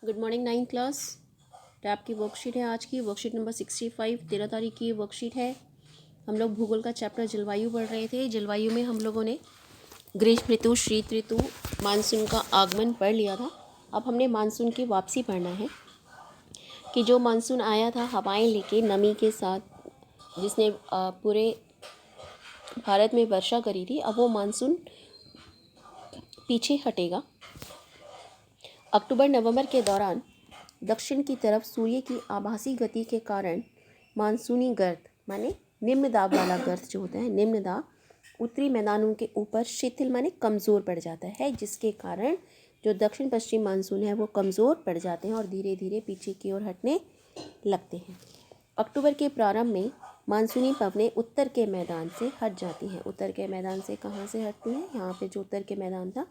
Good morning 9th class. Tab की worksheet है आज की, वर्कशीट नंबर 65, 13 तारीख की वर्कशीट है। हम लोग भूगोल का चैप्टर जलवायु पढ़ रहे थे। जलवायु में हम लोगों ने ग्रीष्म ऋतु, शीत ऋतु, मानसून का आगमन पढ़ लिया था। अब हमने मानसून की वापसी पढ़ना है कि जो मानसून आया था हवाएं लेके नमी के साथ, जिसने पूरे भारत में वर्षा करी थी, अब वो मानसून पीछे हटेगा। अक्टूबर नवंबर के दौरान दक्षिण की तरफ सूर्य की आभासी गति के कारण मानसूनी गर्त माने निम्न दाब वाला गर्त जो होता है, निम्न दाब उत्तरी मैदानों के ऊपर शिथिल माने कमज़ोर पड़ जाता है, जिसके कारण जो दक्षिण पश्चिम मानसून है वो कमज़ोर पड़ जाते हैं और धीरे धीरे पीछे की ओर हटने लगते हैं। अक्टूबर के प्रारंभ में मानसूनी पवनें उत्तर के मैदान से हट जाती हैं। उत्तर के मैदान से कहाँ से हटती हैं? यहाँ पे जो उत्तर के मैदान था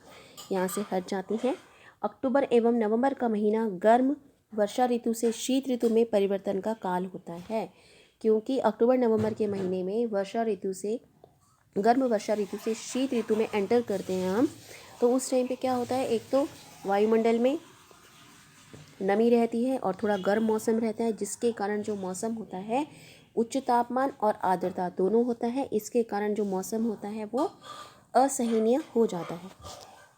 यहाँ से हट जाती हैं। अक्टूबर एवं नवंबर का महीना गर्म वर्षा ऋतु से शीत ऋतु में परिवर्तन का काल होता है, क्योंकि अक्टूबर नवंबर के महीने में गर्म वर्षा ऋतु से शीत ऋतु में एंटर करते हैं हम। तो उस टाइम पे क्या होता है, एक तो वायुमंडल में नमी रहती है और थोड़ा गर्म मौसम रहता है, जिसके कारण जो मौसम होता है उच्च तापमान और आर्द्रता दोनों होता है। इसके कारण जो मौसम होता है वो असहनीय हो जाता है।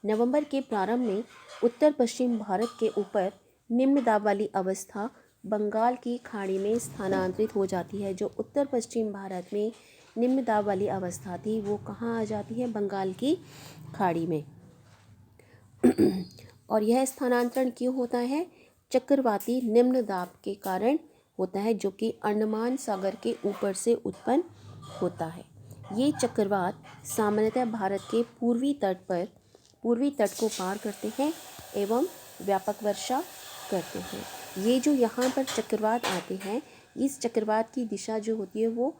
नवंबर के प्रारंभ में उत्तर पश्चिम भारत के ऊपर निम्न दाब वाली अवस्था बंगाल की खाड़ी में स्थानांतरित हो जाती है। जो उत्तर पश्चिम भारत में निम्न दाब वाली अवस्था थी वो कहाँ आ जाती है? बंगाल की खाड़ी में। और यह स्थानांतरण क्यों होता है? चक्रवाती निम्न दाब के कारण होता है, जो कि अंडमान सागर के ऊपर से उत्पन्न होता है। ये चक्रवात सामान्यतः भारत के पूर्वी तट को पार करते हैं एवं व्यापक वर्षा करते हैं। ये जो यहाँ पर चक्रवात आते हैं, इस चक्रवात की दिशा जो होती है वो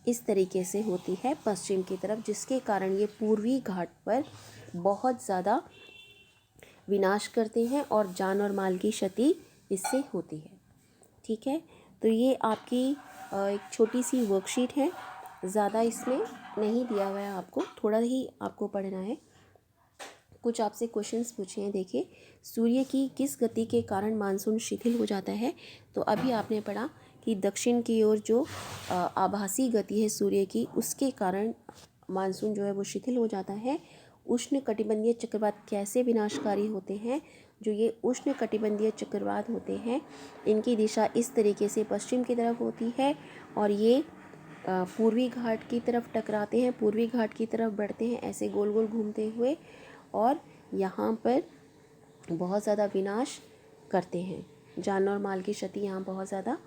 इस तरीके से होती है पश्चिम की तरफ, जिसके कारण ये पूर्वी घाट पर बहुत ज़्यादा विनाश करते हैं और जान और माल की क्षति इससे होती है। ठीक है, तो ये आपकी एक छोटी सी वर्कशीट है, ज़्यादा इसमें नहीं दिया हुआ है, आपको थोड़ा ही आपको पढ़ना है। कुछ आपसे क्वेश्चंस पूछे हैं। देखिए, सूर्य की किस गति के कारण मानसून शिथिल हो जाता है? तो अभी आपने पढ़ा कि दक्षिण की ओर जो आभासी गति है सूर्य की, उसके कारण मानसून जो है वो शिथिल हो जाता है। उष्ण कटिबंधीय चक्रवात कैसे विनाशकारी होते हैं? जो ये उष्ण कटिबंधीय चक्रवात होते हैं, इनकी दिशा इस तरीके से पश्चिम की तरफ होती है और ये पूर्वी घाट की तरफ टकराते हैं, पूर्वी घाट की तरफ बढ़ते हैं ऐसे गोल गोल घूमते हुए, और यहाँ पर बहुत ज़्यादा विनाश करते हैं, जान और माल की क्षति यहाँ बहुत ज़्यादा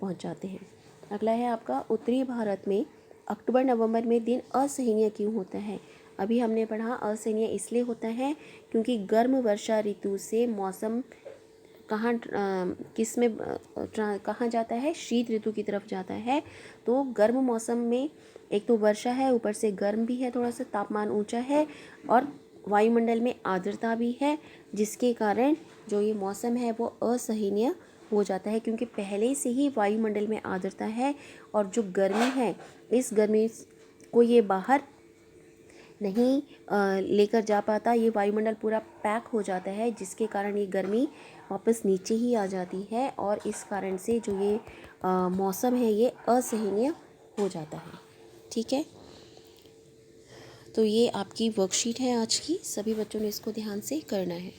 पहुँचाते हैं। अगला है आपका, उत्तरी भारत में अक्टूबर नवंबर में दिन असहनीय क्यों होता है? अभी हमने पढ़ा असहनीय इसलिए होता है क्योंकि गर्म वर्षा ऋतु से मौसम कहाँ जाता है? शीत ऋतु की तरफ जाता है। तो गर्म मौसम में एक तो वर्षा है, ऊपर से गर्म भी है, थोड़ा सा तापमान ऊंचा है और वायुमंडल में आर्द्रता भी है, जिसके कारण जो ये मौसम है वो असहनीय हो जाता है, क्योंकि पहले से ही वायुमंडल में आर्द्रता है और जो गर्मी है, इस गर्मी को ये बाहर नहीं लेकर जा पाता। ये वायुमंडल पूरा पैक हो जाता है, जिसके कारण ये गर्मी वापस नीचे ही आ जाती है और इस कारण से जो ये मौसम है ये असहनीय हो जाता है। ठीक है, तो ये आपकी वर्कशीट है आज की, सभी बच्चों ने इसको ध्यान से करना है।